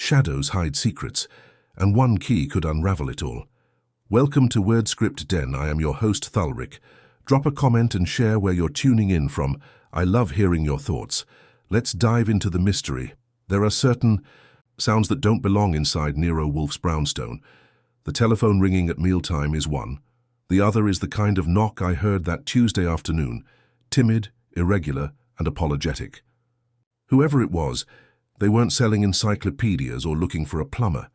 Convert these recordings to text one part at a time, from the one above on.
Shadows hide secrets, and one key could unravel it all. Welcome to WordScript Den. I am your host, Thulric. Drop a comment and share where you're tuning in from. I love hearing your thoughts. Let's dive into the mystery. There are certain sounds that don't belong inside Nero Wolfe's brownstone. The telephone ringing at mealtime is one. The other is the kind of knock I heard that Tuesday afternoon, timid, irregular, and apologetic. Whoever it was, they weren't selling encyclopedias or looking for a plumber.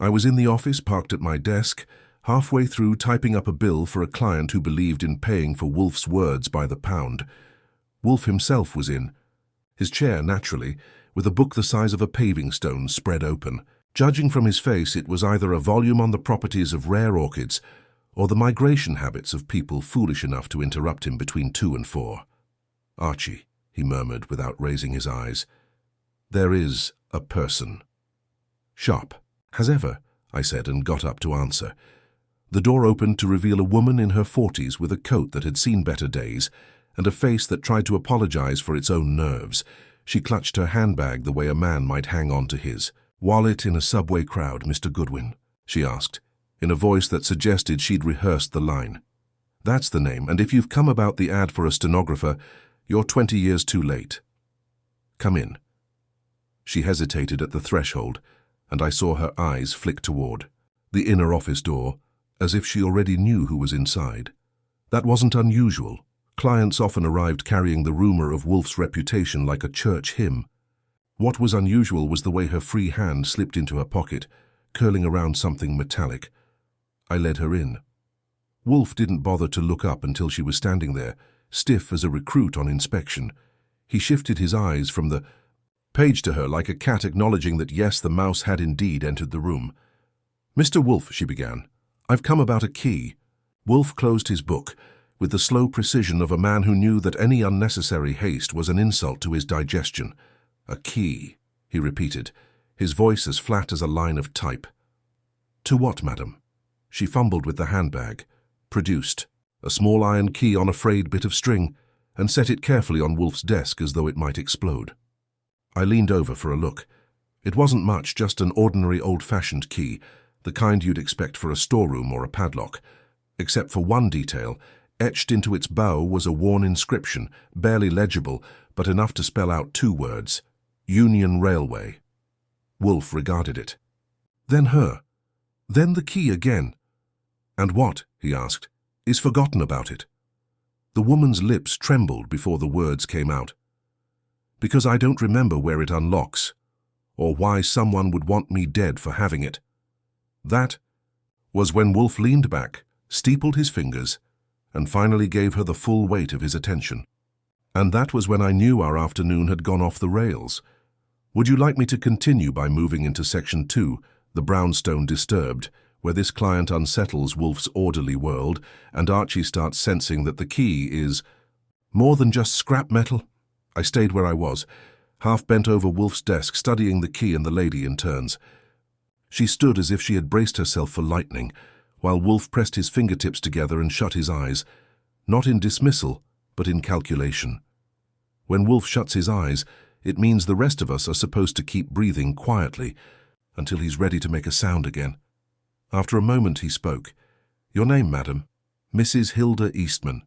I was in the office, parked at my desk, halfway through typing up a bill for a client who believed in paying for Wolfe's words by the pound. Wolfe himself was in, his chair naturally, with a book the size of a paving stone spread open. Judging from his face, it was either a volume on the properties of rare orchids or the migration habits of people foolish enough to interrupt him between 2 and 4. "Archie," he murmured without raising his eyes, "there is a person." "Sharp, as ever," I said and got up to answer. The door opened to reveal a woman in her 40s with a coat that had seen better days and a face that tried to apologize for its own nerves. She clutched her handbag the way a man might hang on to his. "Wallet in a subway crowd, Mr. Goodwin?" she asked, in a voice that suggested she'd rehearsed the line. "That's the name, and if you've come about the ad for a stenographer, you're 20 years too late. Come in." She hesitated at the threshold, and I saw her eyes flick toward the inner office door, as if she already knew who was inside. That wasn't unusual. Clients often arrived carrying the rumor of Wolfe's reputation like a church hymn. What was unusual was the way her free hand slipped into her pocket, curling around something metallic. I led her in. Wolfe didn't bother to look up until she was standing there, stiff as a recruit on inspection. He shifted his eyes from the page to her like a cat acknowledging that yes, the mouse had indeed entered the room. "Mr. Wolfe," she began, "I've come about a key." Wolfe closed his book with the slow precision of a man who knew that any unnecessary haste was an insult to his digestion. "A key," he repeated, his voice as flat as a line of type. "To what, madam?" She fumbled with the handbag, produced a small iron key on a frayed bit of string, and set it carefully on Wolfe's desk as though it might explode. I leaned over for a look. It wasn't much, just an ordinary old-fashioned key, the kind you'd expect for a storeroom or a padlock. Except for one detail, etched into its bow was a worn inscription, barely legible, but enough to spell out 2 words: Union Railway. Wolfe regarded it. Then her. Then the key again. "And what," he asked, "is forgotten about it?" The woman's lips trembled before the words came out. "Because I don't remember where it unlocks, or why someone would want me dead for having it." That was when Wolfe leaned back, steepled his fingers, and finally gave her the full weight of his attention. And that was when I knew our afternoon had gone off the rails. "Would you like me to continue by moving into Section 2, the brownstone disturbed, where this client unsettles Wolfe's orderly world, and Archie starts sensing that the key is more than just scrap metal?" I stayed where I was, half bent over Wolfe's desk, studying the key and the lady in turns. She stood as if she had braced herself for lightning, while Wolfe pressed his fingertips together and shut his eyes, not in dismissal, but in calculation. When Wolfe shuts his eyes, it means the rest of us are supposed to keep breathing quietly until he's ready to make a sound again. After a moment he spoke. "Your name, madam?" "Mrs. Hilda Eastman."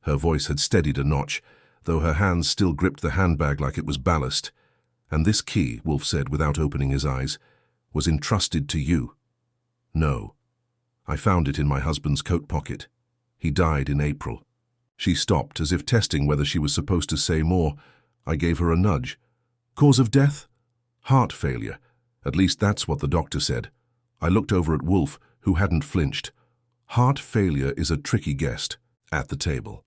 Her voice had steadied a notch, though her hands still gripped the handbag like it was ballast. "And this key," Wolfe said without opening his eyes, "was entrusted to you?" "No. I found it in my husband's coat pocket. He died in April." She stopped, as if testing whether she was supposed to say more. I gave her a nudge. "Cause of death?" "Heart failure. At least that's what the doctor said." I looked over at Wolfe, who hadn't flinched. Heart failure is a tricky guest at the table.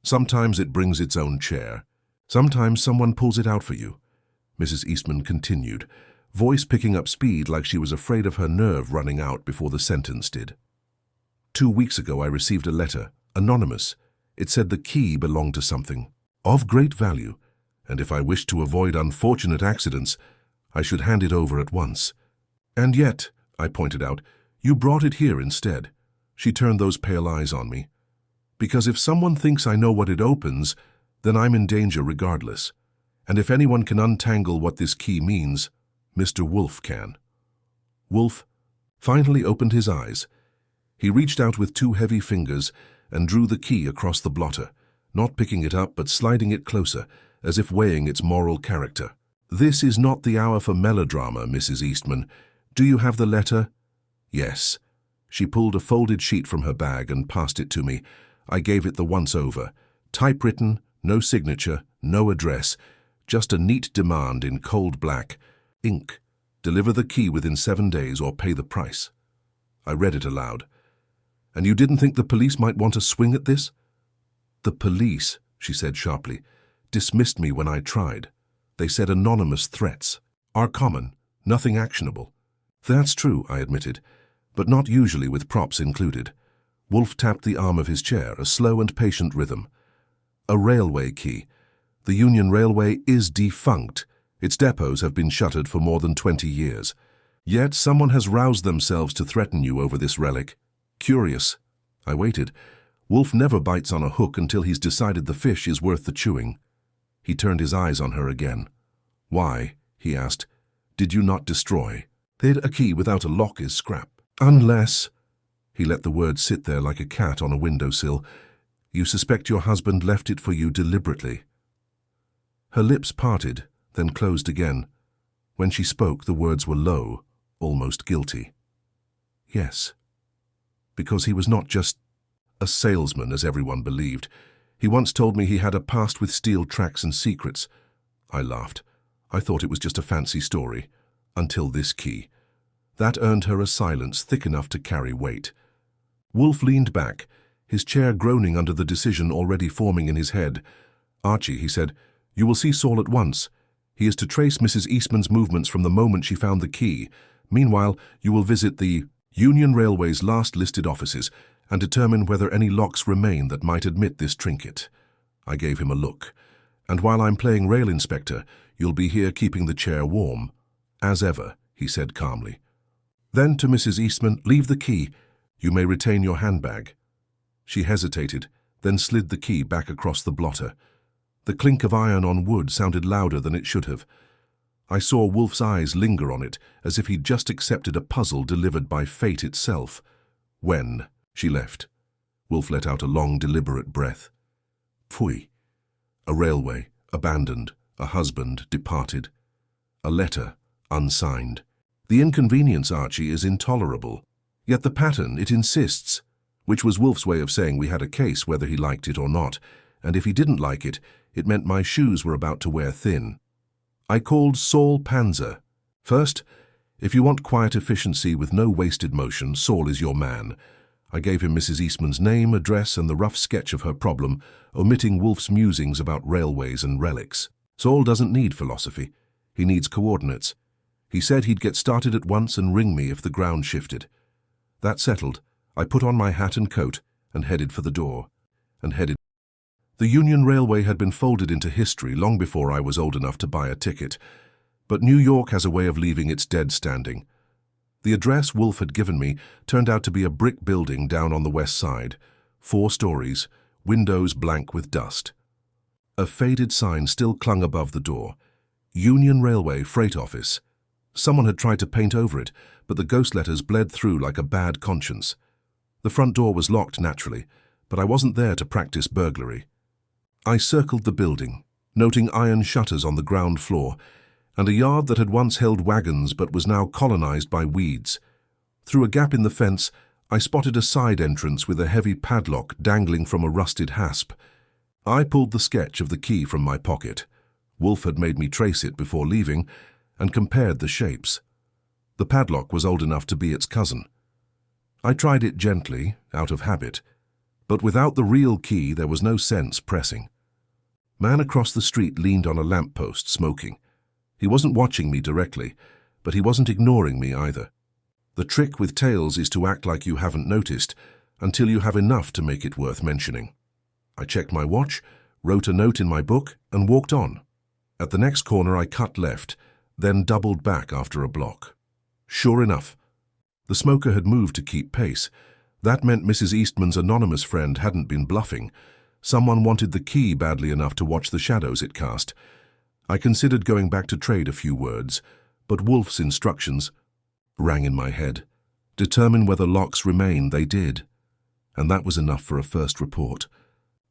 Sometimes it brings its own chair. Sometimes someone pulls it out for you. Mrs. Eastman continued, voice picking up speed like she was afraid of her nerve running out before the sentence did. 2 weeks ago I received a letter, anonymous. It said the key belonged to something of great value, and if I wished to avoid unfortunate accidents, I should hand it over at once. "And yet," I pointed out, "you brought it here instead." She turned those pale eyes on me. "Because if someone thinks I know what it opens, then I'm in danger regardless. And if anyone can untangle what this key means, Mr. Wolfe can. Wolfe finally opened his eyes. He reached out with two heavy fingers and drew the key across the blotter, not picking it up but sliding it closer, as if weighing its moral character. "This is not the hour for melodrama, Mrs. Eastman. Do you have the letter?" "Yes." She pulled a folded sheet from her bag and passed it to me. I gave it the once-over. Typewritten, no signature, no address, just a neat demand in cold black. Ink. "Deliver the key within 7 days or pay the price." I read it aloud. "And you didn't think the police might want a swing at this?" "The police," she said sharply, "dismissed me when I tried. They said anonymous threats are common, nothing actionable." "That's true," I admitted, "but not usually with props included." Wolfe tapped the arm of his chair, a slow and patient rhythm. "A railway key. The Union Railway is defunct. Its depots have been shuttered for more than 20 years. Yet someone has roused themselves to threaten you over this relic. Curious." I waited. Wolfe never bites on a hook until he's decided the fish is worth the chewing. He turned his eyes on her again. "Why?" he asked. "Did you not destroy?" "A key without a lock is scrap. Unless—" He let the word sit there like a cat on a windowsill. "You suspect your husband left it for you deliberately." Her lips parted, then closed again. When she spoke, the words were low, almost guilty. "Yes." Because he was not just a salesman, as everyone believed. He once told me he had a past with steel tracks and secrets. I laughed. I thought it was just a fancy story. Until this key. That earned her a silence thick enough to carry weight. Wolfe leaned back, his chair groaning under the decision already forming in his head. "Archie," he said, "you will see Saul at once. He is to trace Mrs. Eastman's movements from the moment she found the key. Meanwhile, you will visit the Union Railway's last listed offices and determine whether any locks remain that might admit this trinket." I gave him a look. "And while I'm playing rail inspector, you'll be here keeping the chair warm." "As ever," he said calmly. Then to Mrs. Eastman, "Leave the key. You may retain your handbag." She hesitated, then slid the key back across the blotter. The clink of iron on wood sounded louder than it should have. I saw Wolfe's eyes linger on it, as if he'd just accepted a puzzle delivered by fate itself. "When?" she left. Wolfe let out a long, deliberate breath. Pfui. A railway, abandoned, a husband, departed. A letter, unsigned. The inconvenience, Archie, is intolerable. Yet the pattern, it insists. Which was Wolfe's way of saying we had a case whether he liked it or not, and if he didn't like it, it meant my shoes were about to wear thin. I called Saul Panzer. "First, if you want quiet efficiency with no wasted motion, Saul is your man." I gave him Mrs. Eastman's name, address, and the rough sketch of her problem, omitting Wolfe's musings about railways and relics. Saul doesn't need philosophy. He needs coordinates. He said he'd get started at once and ring me if the ground shifted. That settled, I put on my hat and coat and headed for the door. The Union Railway had been folded into history long before I was old enough to buy a ticket. But New York has a way of leaving its dead standing. The address Wolfe had given me turned out to be a brick building down on the west side, 4 stories, windows blank with dust. A faded sign still clung above the door. Union Railway Freight Office. Someone had tried to paint over it, but the ghost letters bled through like a bad conscience. The front door was locked naturally, but I wasn't there to practice burglary. I circled the building, noting iron shutters on the ground floor, and a yard that had once held wagons but was now colonized by weeds. Through a gap in the fence, I spotted a side entrance with a heavy padlock dangling from a rusted hasp. I pulled the sketch of the key from my pocket. Wolfe had made me trace it before leaving, and compared the shapes. The padlock was old enough to be its cousin. I tried it gently, out of habit, but without the real key there was no sense pressing. Man across the street leaned on a lamppost, smoking. He wasn't watching me directly, but he wasn't ignoring me either. The trick with tales is to act like you haven't noticed until you have enough to make it worth mentioning. I checked my watch, wrote a note in my book, and walked on. At the next corner I cut left, then doubled back after a block. Sure enough, the smoker had moved to keep pace. That meant Mrs. Eastman's anonymous friend hadn't been bluffing. Someone wanted the key badly enough to watch the shadows it cast. I considered going back to trade a few words, But Wolfe's instructions rang in my head. Determine whether locks remain. They did. And that was enough for a first report.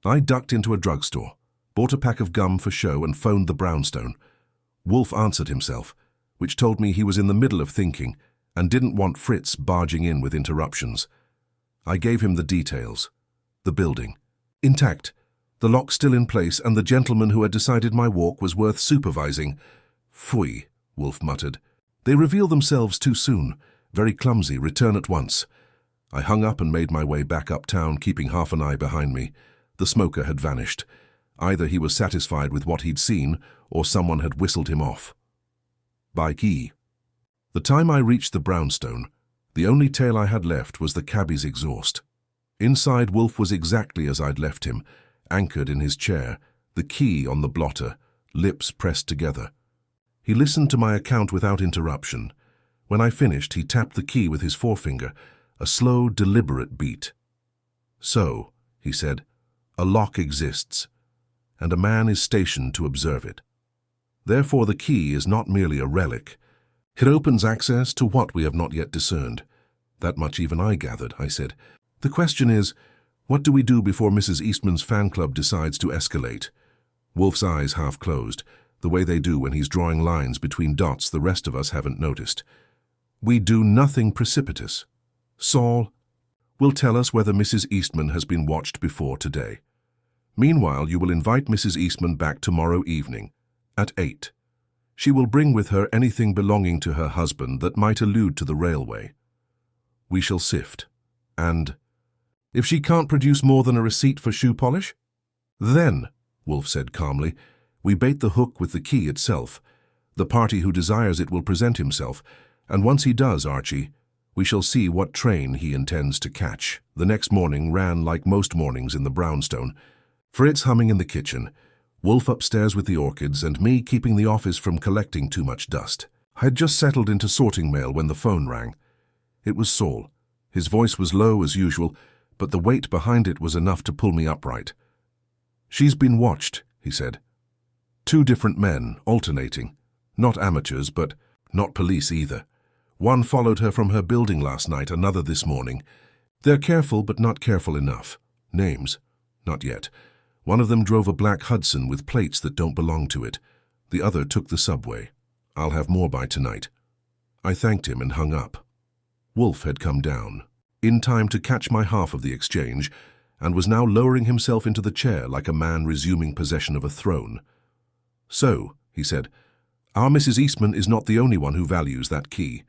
I ducked into a drugstore, bought a pack of gum for show and phoned the brownstone. Wolfe answered himself, which told me he was in the middle of thinking and didn't want Fritz barging in with interruptions. I gave him the details. The building. Intact. The lock still in place, and the gentleman who had decided my walk was worth supervising. Phooey, Wolfe muttered. They reveal themselves too soon. Very clumsy. Return at once. I hung up and made my way back uptown, keeping half an eye behind me. The smoker had vanished. Either he was satisfied with what he'd seen, or someone had whistled him off. By key. The time I reached the brownstone, the only tail I had left was the cabbie's exhaust. Inside, Wolfe was exactly as I'd left him, anchored in his chair, the key on the blotter, lips pressed together. He listened to my account without interruption. When I finished, he tapped the key with his forefinger, a slow, deliberate beat. So, he said, a lock exists, and a man is stationed to observe it. Therefore, the key is not merely a relic. It opens access to what we have not yet discerned. That much even I gathered, I said. The question is, what do we do before Mrs. Eastman's fan club decides to escalate? Wolfe's eyes half closed, the way they do when he's drawing lines between dots the rest of us haven't noticed. We do nothing precipitous. Saul will tell us whether Mrs. Eastman has been watched before today. Meanwhile, you will invite Mrs. Eastman back tomorrow evening, at 8. She will bring with her anything belonging to her husband that might allude to the railway. We shall sift. And if she can't produce more than a receipt for shoe polish? Then, Wolfe said calmly, we bait the hook with the key itself. The party who desires it will present himself, and once he does, Archie, we shall see what train he intends to catch. The next morning ran like most mornings in the brownstone. Fritz humming in the kitchen, Wolfe upstairs with the orchids, and me keeping the office from collecting too much dust. I had just settled into sorting mail when the phone rang. It was Saul. His voice was low as usual, but the weight behind it was enough to pull me upright. She's been watched, he said. 2 different men, alternating. Not amateurs, but not police either. One followed her from her building last night, another this morning. They're careful, but not careful enough. Names? Not yet. One of them drove a black Hudson with plates that don't belong to it. The other took the subway. I'll have more by tonight. I thanked him and hung up. Wolfe had come down, in time to catch my half of the exchange, and was now lowering himself into the chair like a man resuming possession of a throne. So, he said, our Mrs. Eastman is not the only one who values that key.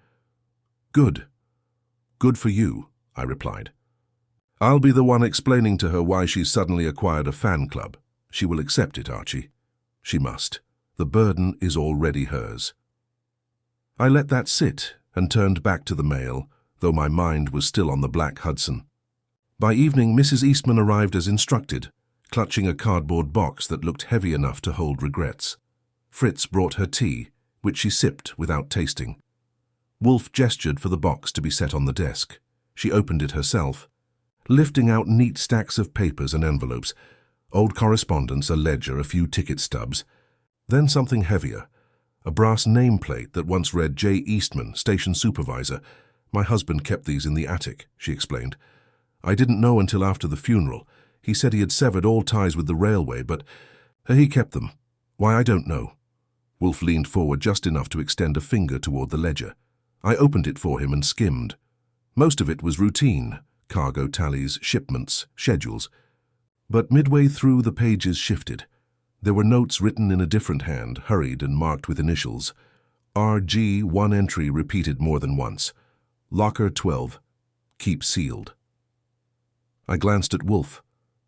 Good. Good for you, I replied. I'll be the one explaining to her why she's suddenly acquired a fan club. She will accept it, Archie. She must. The burden is already hers. I let that sit and turned back to the mail, though my mind was still on the black Hudson. By evening, Mrs. Eastman arrived as instructed, clutching a cardboard box that looked heavy enough to hold regrets. Fritz brought her tea, which she sipped without tasting. Wolfe gestured for the box to be set on the desk. She opened it herself, lifting out neat stacks of papers and envelopes, old correspondence, a ledger, a few ticket stubs. Then something heavier, a brass nameplate that once read J. Eastman, station supervisor. My husband kept these in the attic, she explained. I didn't know until after the funeral. He said he had severed all ties with the railway, but he kept them. Why, I don't know. Wolfe leaned forward just enough to extend a finger toward the ledger. I opened it for him and skimmed. Most of it was routine, cargo tallies, shipments, schedules. But midway through, the pages shifted. There were notes written in a different hand, hurried and marked with initials. RG, one entry repeated more than once. Locker 12. Keep sealed. I glanced at Wolfe.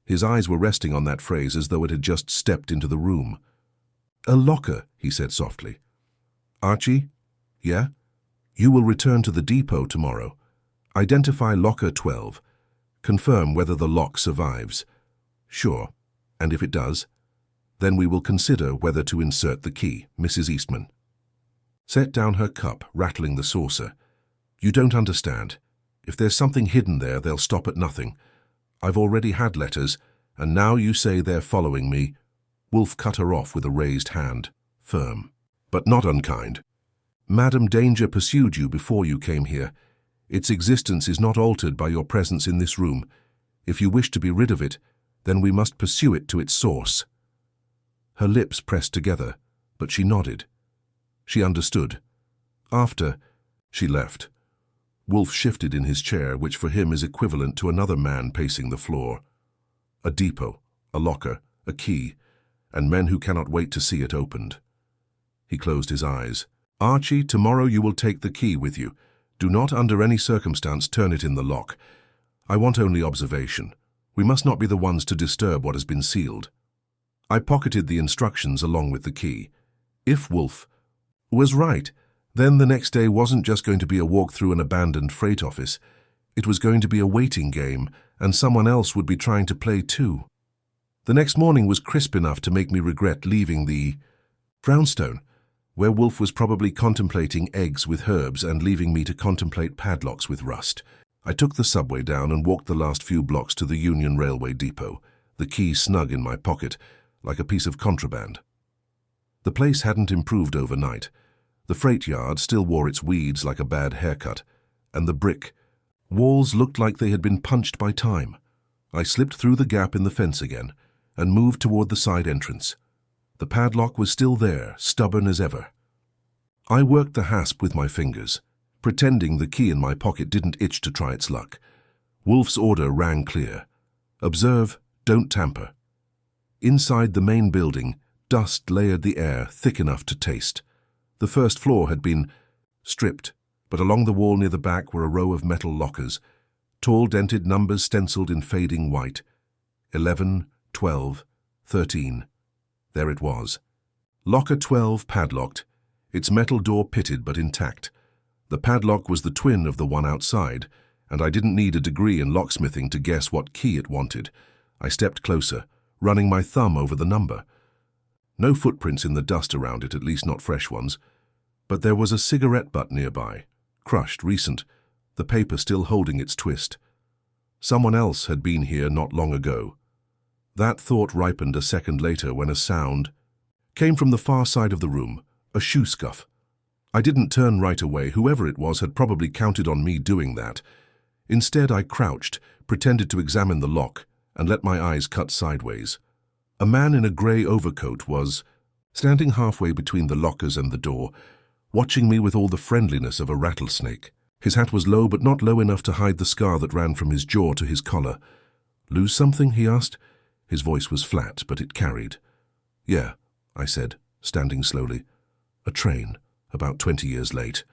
His eyes were resting on that phrase as though it had just stepped into the room. A locker, he said softly. Archie? Yeah? You will return to the depot tomorrow. Identify locker 12. Confirm whether the lock survives. Sure. And if it does, then we will consider whether to insert the key, Mrs. Eastman. Set down her cup, rattling the saucer. You don't understand. If there's something hidden there, they'll stop at nothing. I've already had letters, and now you say they're following me. Wolfe cut her off with a raised hand, firm, but not unkind. Madam Danger pursued you before you came here. Its existence is not altered by your presence in this room. If you wish to be rid of it, then we must pursue it to its source." Her lips pressed together, but she nodded. She understood. After, she left. Wolfe shifted in his chair, which for him is equivalent to another man pacing the floor. A depot, a locker, a key, and men who cannot wait to see it opened. He closed his eyes. "Archie, tomorrow you will take the key with you. Do not under any circumstance turn it in the lock. I want only observation. We must not be the ones to disturb what has been sealed." I pocketed the instructions along with the key. If Wolfe was right, then the next day wasn't just going to be a walk through an abandoned freight office. It was going to be a waiting game, and someone else would be trying to play too. The next morning was crisp enough to make me regret leaving the brownstone, where Wolfe was probably contemplating eggs with herbs and leaving me to contemplate padlocks with rust. I took the subway down and walked the last few blocks to the Union Railway depot, the key snug in my pocket, like a piece of contraband. The place hadn't improved overnight. The freight yard still wore its weeds like a bad haircut, and the brick walls looked like they had been punched by time. I slipped through the gap in the fence again and moved toward the side entrance. The padlock was still there, stubborn as ever. I worked the hasp with my fingers, pretending the key in my pocket didn't itch to try its luck. Wolfe's order rang clear. "Observe, don't tamper." Inside the main building, dust layered the air thick enough to taste. The first floor had been stripped, but along the wall near the back were a row of metal lockers, tall dented numbers stenciled in fading white. 11, 12, 13. There it was. Locker 12 padlocked, its metal door pitted but intact. The padlock was the twin of the one outside, and I didn't need a degree in locksmithing to guess what key it wanted. I stepped closer, running my thumb over the number. No footprints in the dust around it, at least not fresh ones, but there was a cigarette butt nearby, crushed, recent, the paper still holding its twist. Someone else had been here not long ago. That thought ripened a second later when a sound came from the far side of the room, a shoe scuff. I didn't turn right away. Whoever it was had probably counted on me doing that. Instead, I crouched, pretended to examine the lock, and let my eyes cut sideways. A man in a grey overcoat was standing halfway between the lockers and the door, watching me with all the friendliness of a rattlesnake. His hat was low, but not low enough to hide the scar that ran from his jaw to his collar. "Lose something?" he asked. His voice was flat, but it carried. "Yeah," I said, standing slowly. "A train, about 20 years late."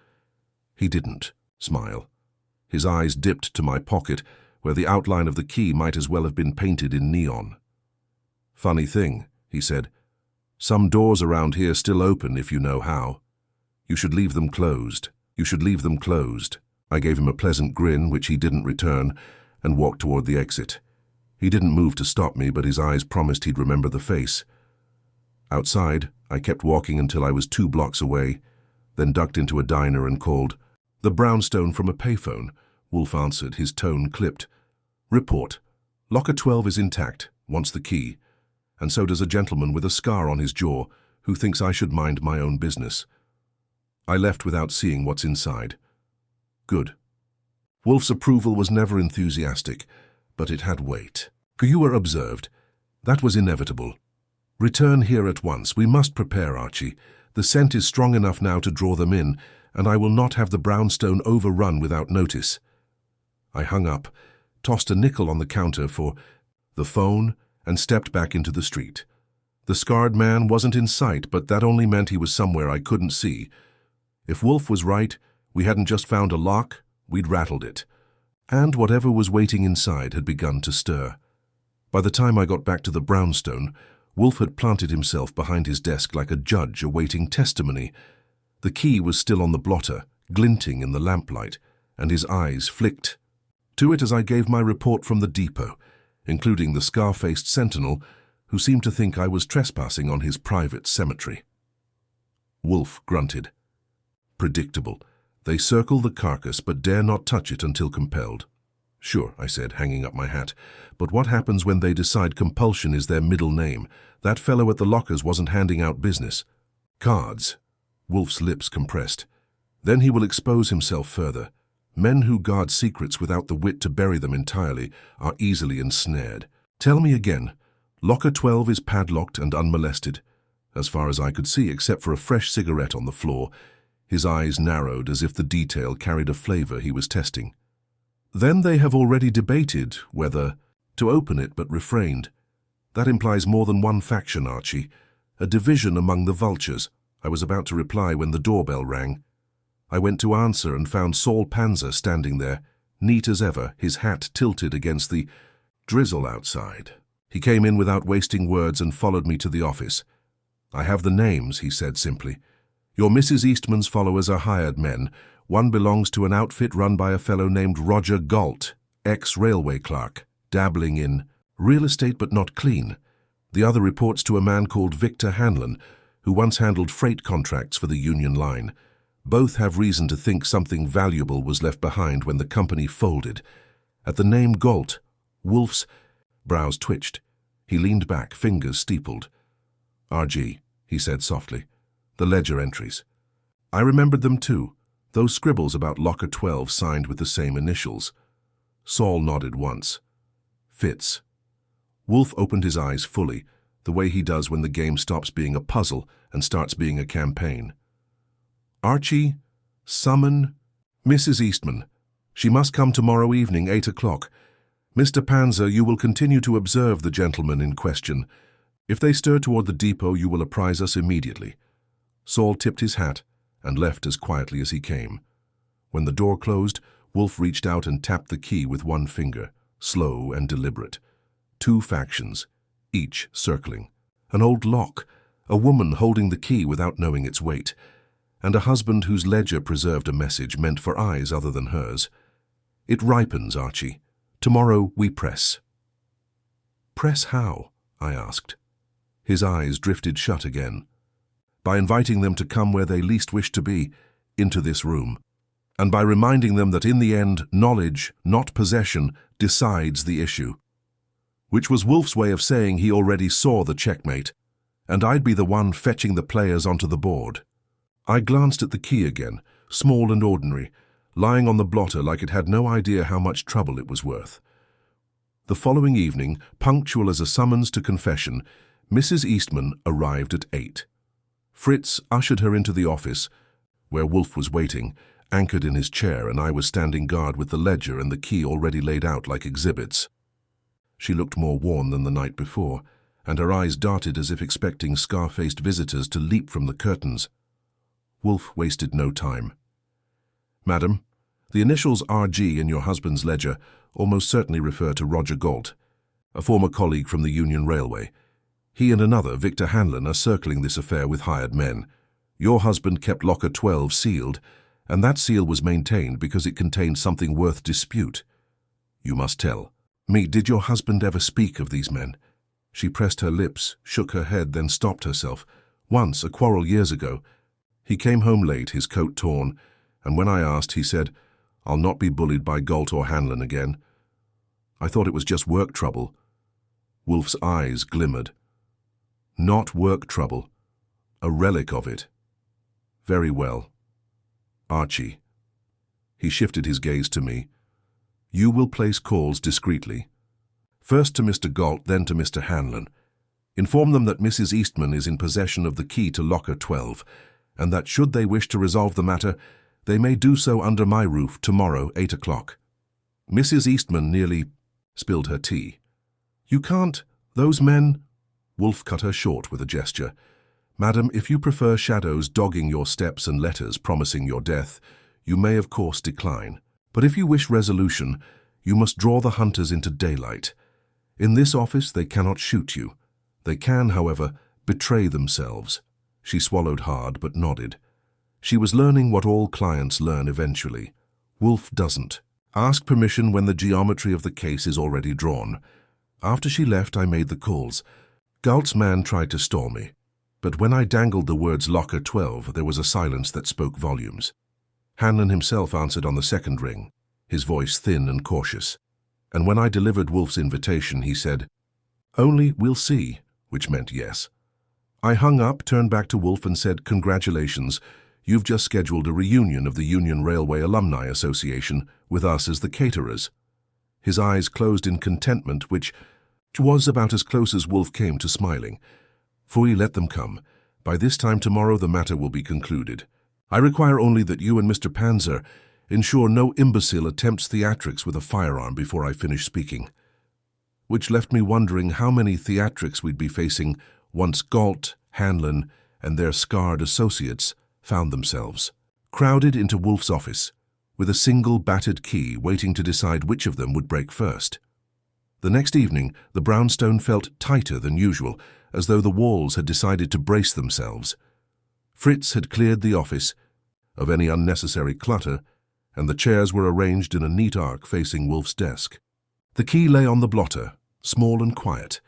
He didn't smile. His eyes dipped to my pocket, where the outline of the key might as well have been painted in neon. "Funny thing," he said. "Some doors around here still open if you know how. You should leave them closed. You should leave them closed." I gave him a pleasant grin, which he didn't return, and walked toward the exit. He didn't move to stop me, but his eyes promised he'd remember the face. Outside, I kept walking until I was 2 blocks away, then ducked into a diner and called. "The brownstone," from a payphone. Wolfe answered, his tone clipped. "Report. Locker 12 is intact, wants the key. And so does a gentleman with a scar on his jaw who thinks I should mind my own business." I left without seeing what's inside. Good. Wolfe's approval was never enthusiastic, but it had weight. "You were observed. That was inevitable. Return here at once. We must prepare, Archie. The scent is strong enough now to draw them in, and I will not have the brownstone overrun without notice." I hung up, tossed a nickel on the counter for the phone, and stepped back into the street. The scarred man wasn't in sight, but that only meant he was somewhere I couldn't see. If Wolfe was right, we hadn't just found a lock, we'd rattled it. And whatever was waiting inside had begun to stir. By the time I got back to the brownstone, Wolfe had planted himself behind his desk like a judge awaiting testimony. The key was still on the blotter, glinting in the lamplight, and his eyes flicked to it as I gave my report from the depot, including the scar-faced sentinel who seemed to think I was trespassing on his private cemetery. Wolfe grunted. "Predictable. They circle the carcass but dare not touch it until compelled." "Sure," I said, hanging up my hat. "But what happens when they decide compulsion is their middle name? That fellow at the lockers wasn't handing out business." "Cards." Wolfe's lips compressed. Then he will expose himself further. Men who guard secrets without the wit to bury them entirely are easily ensnared. Tell me again. Locker 12 is padlocked and unmolested, as far as I could see, except for a fresh cigarette on the floor. His eyes narrowed as if the detail carried a flavor he was testing. Then they have already debated whether to open it, but refrained. That implies more than one faction, Archie. A division among the vultures. I was about to reply when the doorbell rang. I went to answer and found Saul Panzer standing there, neat as ever, his hat tilted against the drizzle outside. He came in without wasting words and followed me to the office. I have the names, he said simply. Your Mrs. Eastman's followers are hired men. One belongs to an outfit run by a fellow named Roger Galt, ex-railway clerk, dabbling in real estate but not clean. The other reports to a man called Victor Hanlon, who once handled freight contracts for the Union Line. Both have reason to think something valuable was left behind when the company folded. At the name Galt, Wolfe's brows twitched. He leaned back, fingers steepled. RG, he said softly. The ledger entries. I remembered them too, those scribbles about Locker 12 signed with the same initials. Saul nodded once. Fitz. Wolfe opened his eyes fully, the way he does when the game stops being a puzzle and starts being a campaign. Archie, summon Mrs. Eastman. She must come tomorrow evening, 8 o'clock. Mr. Panzer, you will continue to observe the gentleman in question. If they stir toward the depot, you will apprise us immediately. Saul tipped his hat and left as quietly as he came. When the door closed, Wolfe reached out and tapped the key with one finger, slow and deliberate. 2 factions, each circling. An old lock, a woman holding the key without knowing its weight, and a husband whose ledger preserved a message meant for eyes other than hers. It ripens, Archie. Tomorrow we press. Press how? I asked. His eyes drifted shut again. By inviting them to come where they least wished to be, into this room, and by reminding them that in the end, knowledge, not possession, decides the issue. Which was Wolfe's way of saying he already saw the checkmate, and I'd be the one fetching the players onto the board. I glanced at the key again, small and ordinary, lying on the blotter like it had no idea how much trouble it was worth. The following evening, punctual as a summons to confession, Mrs. Eastman arrived at 8. Fritz ushered her into the office, where Wolfe was waiting, anchored in his chair, and I was standing guard with the ledger and the key already laid out like exhibits. She looked more worn than the night before, and her eyes darted as if expecting scar-faced visitors to leap from the curtains. Wolfe wasted no time. Madam, the initials RG in your husband's ledger almost certainly refer to Roger Galt, a former colleague from the Union Railway. He and another, Victor Hanlon, are circling this affair with hired men. Your husband kept Locker 12 sealed, and that seal was maintained because it contained something worth dispute. You must tell me, did your husband ever speak of these men? She pressed her lips, shook her head, then stopped herself. Once, a quarrel years ago. He came home late, his coat torn, and when I asked, he said, I'll not be bullied by Galt or Hanlon again. I thought it was just work trouble. Wolfe's eyes glimmered. Not work trouble. A relic of it. Very well. Archie. He shifted his gaze to me. You will place calls discreetly. First to Mr. Galt, then to Mr. Hanlon. Inform them that Mrs. Eastman is in possession of the key to Locker 12, and that should they wish to resolve the matter, they may do so under my roof tomorrow, 8 o'clock. Mrs. Eastman nearly spilled her tea. You can't. Those men... Wolfe cut her short with a gesture. Madam, if you prefer shadows dogging your steps and letters promising your death, you may of course decline. But if you wish resolution, you must draw the hunters into daylight. In this office they cannot shoot you. They can, however, betray themselves. She swallowed hard but nodded. She was learning what all clients learn eventually. Wolfe doesn't. Ask permission when the geometry of the case is already drawn. After she left, I made the calls. Galt's man tried to stall me, but when I dangled the words Locker 12, there was a silence that spoke volumes. Hanlon himself answered on the second ring, his voice thin and cautious. And when I delivered Wolfe's invitation, he said, Only we'll see, which meant yes. I hung up, turned back to Wolfe and said, Congratulations, You've just scheduled a reunion of the Union Railway Alumni Association with us as the caterers." His eyes closed in contentment, which was about as close as Wolfe came to smiling. "Fui, let them come. By this time tomorrow the matter will be concluded. I require only that you and Mr. Panzer ensure no imbecile attempts theatrics with a firearm before I finish speaking." Which left me wondering how many theatrics we'd be facing once Galt, Hanlon, and their scarred associates found themselves crowded into Wolfe's office, with a single battered key waiting to decide which of them would break first. The next evening, the brownstone felt tighter than usual, as though the walls had decided to brace themselves. Fritz had cleared the office of any unnecessary clutter, and the chairs were arranged in a neat arc facing Wolfe's desk. The key lay on the blotter, small and quiet,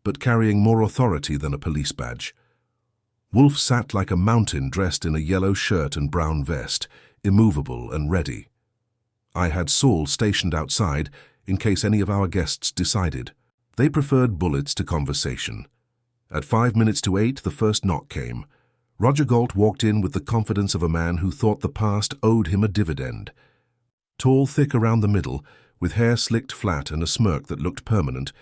but carrying more authority than a police badge. Wolfe sat like a mountain dressed in a yellow shirt and brown vest, immovable and ready. I had Saul stationed outside in case any of our guests decided. They preferred bullets to conversation. At 8:05, the first knock came. Roger Galt walked in with the confidence of a man who thought the past owed him a dividend. Tall, thick around the middle, with hair slicked flat and a smirk that looked permanent,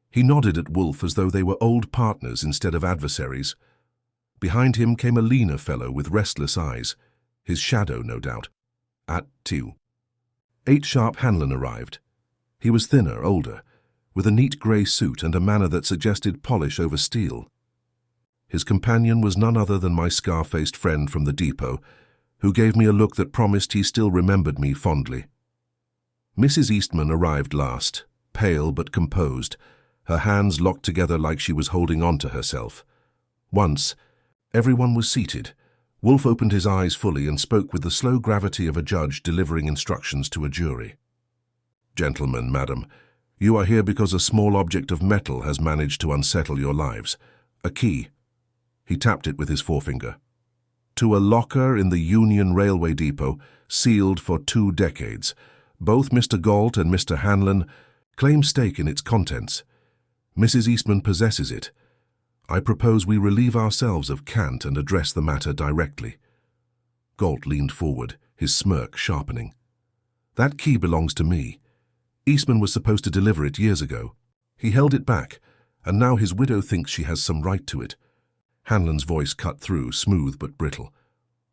he nodded at Wolfe as though they were old partners instead of adversaries. Behind him came a leaner fellow with restless eyes, his shadow, no doubt. At 8 sharp, Hanlon arrived. He was thinner, older, with a neat grey suit and a manner that suggested polish over steel. His companion was none other than my scar-faced friend from the depot, who gave me a look that promised he still remembered me fondly. Mrs. Eastman arrived last, pale but composed, her hands locked together like she was holding on to herself. Once everyone was seated, Wolfe opened his eyes fully and spoke with the slow gravity of a judge delivering instructions to a jury. "Gentlemen, madam, you are here because a small object of metal has managed to unsettle your lives. A key." He tapped it with his forefinger. "To a locker in the Union Railway Depot, sealed for 2 decades. Both Mr. Galt and Mr. Hanlon claim stake in its contents. Mrs. Eastman possesses it. I propose we relieve ourselves of cant and address the matter directly." Galt leaned forward, his smirk sharpening. "That key belongs to me. Eastman was supposed to deliver it years ago. He held it back, and now his widow thinks she has some right to it." Hanlon's voice cut through, smooth but brittle.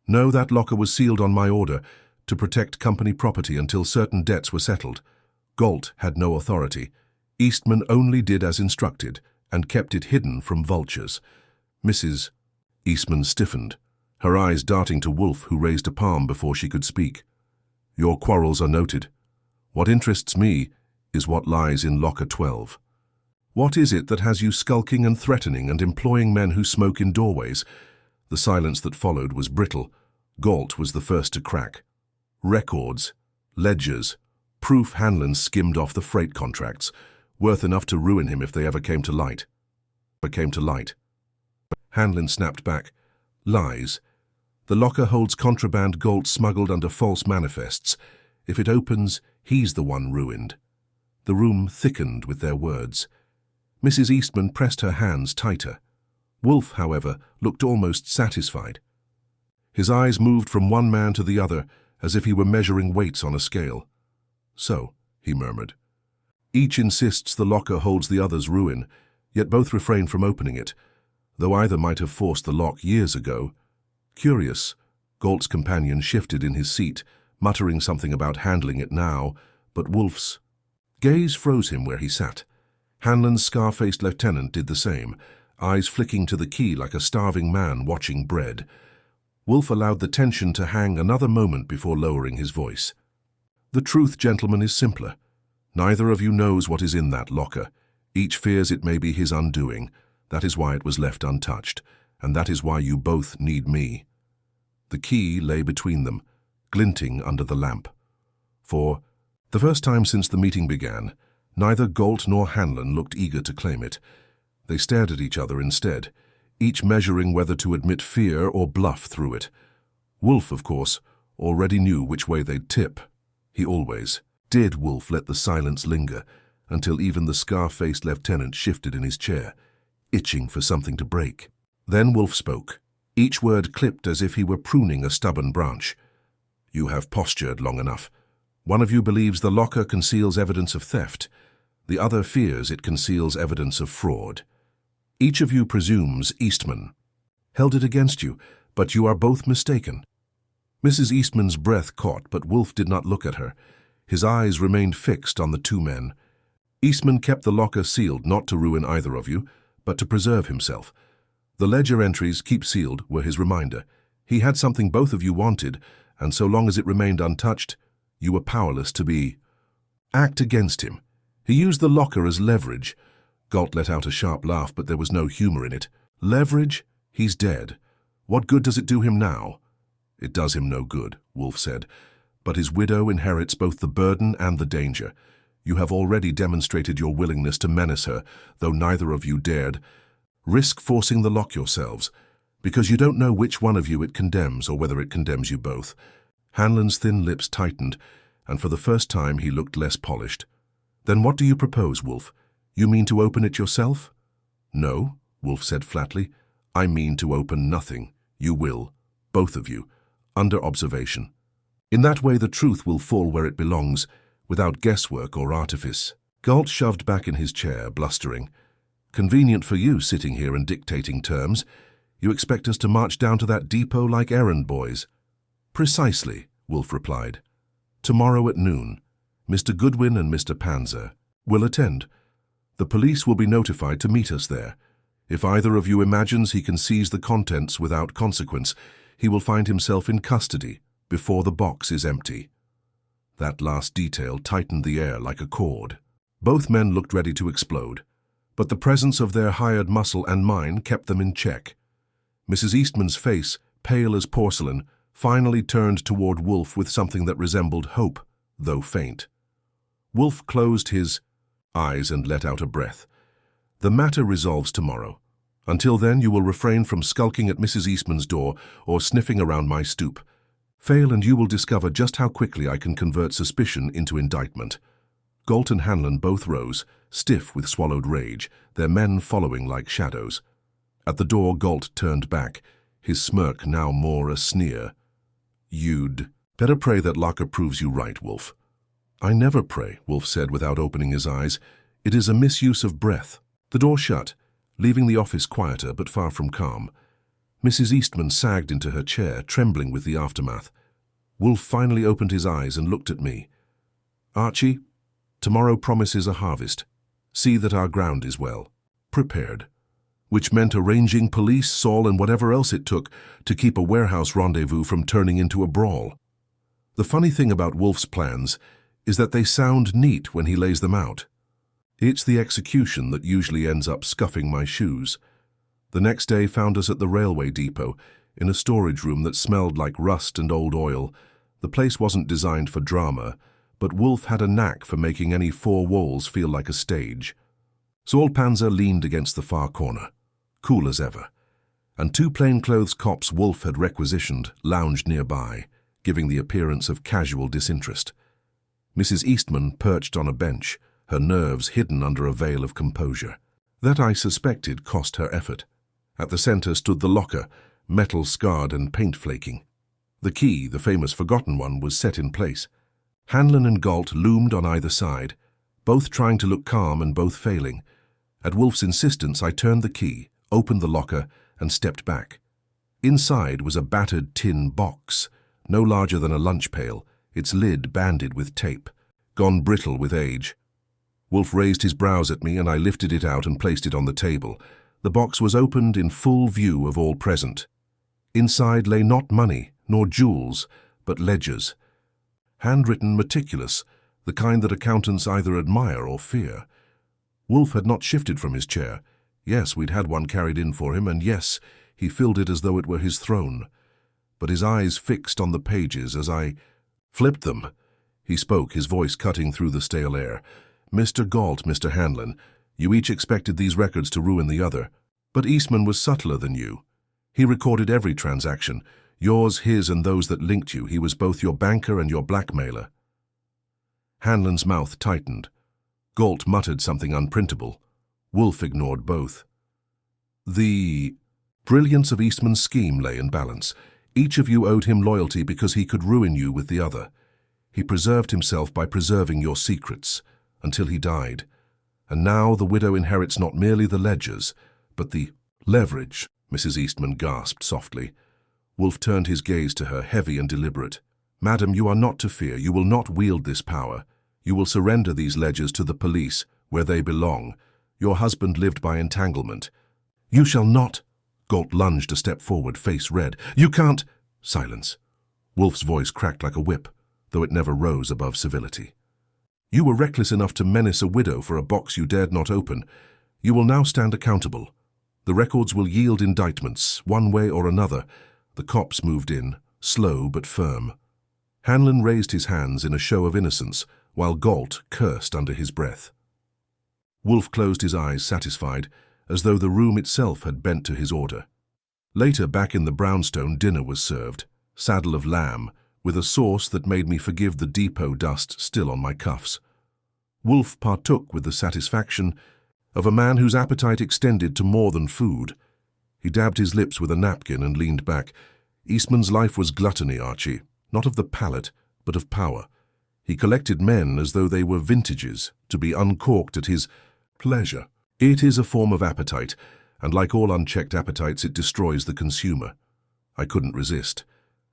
"No, that locker was sealed on my order to protect company property until certain debts were settled. Galt had no authority. Eastman only did as instructed and kept it hidden from vultures." Mrs. Eastman stiffened, her eyes darting to Wolfe, who raised a palm before she could speak. "Your quarrels are noted. What interests me is what lies in locker 12. What is it that has you skulking and threatening and employing men who smoke in doorways?" The silence that followed was brittle. Galt was the first to crack. "Records, ledgers, proof Hanlon skimmed off the freight contracts, worth enough to ruin him if they ever came to light." Hanlon snapped back. "Lies. The locker holds contraband Galt smuggled under false manifests. If it opens, he's the one ruined." The room thickened with their words. Mrs. Eastman pressed her hands tighter. Wolfe, however, looked almost satisfied. His eyes moved from one man to the other, as if he were measuring weights on a scale. "So," he murmured. "Each insists the locker holds the other's ruin, yet both refrain from opening it, though either might have forced the lock years ago." Curious, Galt's companion shifted in his seat, muttering something about handling it now, but Wolfe's gaze froze him where he sat. Hanlon's scar-faced lieutenant did the same, eyes flicking to the key like a starving man watching bread. Wolfe allowed the tension to hang another moment before lowering his voice. "The truth, gentlemen, is simpler. Neither of you knows what is in that locker. Each fears it may be his undoing. That is why it was left untouched, and that is why you both need me." The key lay between them, glinting under the lamp. For the first time since the meeting began, neither Galt nor Hanlon looked eager to claim it. They stared at each other instead, each measuring whether to admit fear or bluff through it. Wolfe, of course, already knew which way they'd tip. He always did. Wolfe let the silence linger until even the scar-faced lieutenant shifted in his chair, itching for something to break. Then Wolfe spoke. each word clipped as if he were pruning a stubborn branch. "You have postured long enough. One of you believes the locker conceals evidence of theft. The other fears it conceals evidence of fraud. Each of you presumes Eastman held it against you, but you are both mistaken." Mrs. Eastman's breath caught, but Wolfe did not look at her. His eyes remained fixed on the two men. "Eastman kept the locker sealed not to ruin either of you, but to preserve himself. The ledger entries, 'keep sealed,' were his reminder. He had something both of you wanted, and so long as it remained untouched, you were powerless to act against him. He used the locker as leverage." Galt let out a sharp laugh, but there was no humor in it. "Leverage? He's dead. What good does it do him now?" "It does him no good," Wolfe said. "But his widow inherits both the burden and the danger. You have already demonstrated your willingness to menace her, though neither of you dared. Risk forcing the lock yourselves, because you don't know which one of you it condemns or whether it condemns you both." Hanlon's thin lips tightened, and for the first time he looked less polished. "Then what do you propose, Wolfe? You mean to open it yourself?" "No," Wolfe said flatly. "I mean to open nothing. You will, both of you, under observation. In that way the truth will fall where it belongs, without guesswork or artifice." Galt shoved back in his chair, blustering. "Convenient for you sitting here and dictating terms. You expect us to march down to that depot like errand boys?" "Precisely," Wolfe replied. "Tomorrow at noon, Mr. Goodwin and Mr. Panzer will attend. The police will be notified to meet us there. If either of you imagines he can seize the contents without consequence, he will find himself in custody before the box is empty." That last detail tightened the air like a cord. Both men looked ready to explode, but the presence of their hired muscle and mine kept them in check. Mrs. Eastman's face, pale as porcelain, finally turned toward Wolfe with something that resembled hope, though faint. Wolfe closed his eyes and let out a breath. "The matter resolves tomorrow. Until then you will refrain from skulking at Mrs. Eastman's door or sniffing around my stoop. Fail and you will discover just how quickly I can convert suspicion into indictment." Galt and Hanlon both rose, stiff with swallowed rage, their men following like shadows. At the door Galt turned back, his smirk now more a sneer. "You'd better pray that locker proves you right, Wolfe." "I never pray," Wolfe said without opening his eyes. "It is a misuse of breath." The door shut, leaving the office quieter but far from calm. Mrs. Eastman sagged into her chair, trembling with the aftermath. Wolfe finally opened his eyes and looked at me. "Archie, tomorrow promises a harvest. See that our ground is well prepared." Which meant arranging police, Saul, and whatever else it took to keep a warehouse rendezvous from turning into a brawl. The funny thing about Wolfe's plans is that they sound neat when he lays them out. It's the execution that usually ends up scuffing my shoes. The next day found us at the railway depot, in a storage room that smelled like rust and old oil. The place wasn't designed for drama, but Wolfe had a knack for making any four walls feel like a stage. Saul Panzer leaned against the far corner, cool as ever, and two plainclothes cops Wolfe had requisitioned lounged nearby, giving the appearance of casual disinterest. Mrs. Eastman perched on a bench, her nerves hidden under a veil of composure. That, I suspected, cost her effort. At the center stood the locker, metal scarred and paint flaking. The key, the famous forgotten one, was set in place. Hanlon and Galt loomed on either side, both trying to look calm and both failing. At Wolfe's insistence, I turned the key, opened the locker, and stepped back. Inside was a battered tin box, no larger than a lunch pail, its lid banded with tape, gone brittle with age. Wolfe raised his brows at me, and I lifted it out and placed it on the table. The box was opened in full view of all present. Inside lay not money, nor jewels, but ledgers. Handwritten, meticulous, the kind that accountants either admire or fear. Wolfe had not shifted from his chair. Yes, we'd had one carried in for him, and yes, he filled it as though it were his throne. But his eyes fixed on the pages as I flipped them. He spoke, his voice cutting through the stale air. "Mr. Galt, Mr. Hanlon, you each expected these records to ruin the other. But Eastman was subtler than you. He recorded every transaction, yours, his, and those that linked you. He was both your banker and your blackmailer." Hanlon's mouth tightened. Galt muttered something unprintable. Wolfe ignored both. The brilliance of Eastman's scheme lay in balance. Each of you owed him loyalty because he could ruin you with the other. He preserved himself by preserving your secrets, until he died. And now the widow inherits not merely the ledgers, but the leverage, Mrs. Eastman gasped softly. Wolfe turned his gaze to her, heavy and deliberate. Madam, you are not to fear. You will not wield this power. You will surrender these ledgers to the police, where they belong. Your husband lived by entanglement. You shall not. Galt lunged a step forward, face red. You can't. Silence. Wolfe's voice cracked like a whip, though it never rose above civility. You were reckless enough to menace a widow for a box you dared not open. You will now stand accountable. The records will yield indictments, one way or another. The cops moved in, slow but firm. Hanlon raised his hands in a show of innocence, while Galt cursed under his breath. Wolfe closed his eyes, satisfied, as though the room itself had bent to his order. Later, back in the brownstone, dinner was served, saddle of lamb, with a sauce that made me forgive the depot dust still on my cuffs. Wolfe partook with the satisfaction of a man whose appetite extended to more than food. He dabbed his lips with a napkin and leaned back. Eastman's life was gluttony, Archie, not of the palate, but of power. He collected men as though they were vintages, to be uncorked at his pleasure. It is a form of appetite, and like all unchecked appetites, it destroys the consumer. I couldn't resist.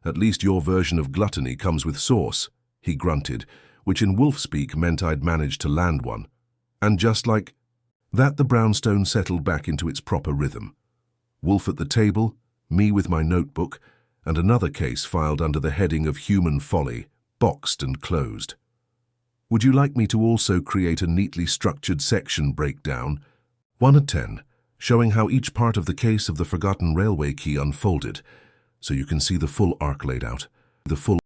At least your version of gluttony comes with sauce, he grunted, which in wolf-speak meant I'd managed to land one. And just like that, the brownstone settled back into its proper rhythm. Wolfe at the table, me with my notebook, and another case filed under the heading of human folly, boxed and closed. Would you like me to also create a neatly structured section breakdown, 1 of 10, showing how each part of the case of the forgotten railway key unfolded, so you can see the full arc laid out, the full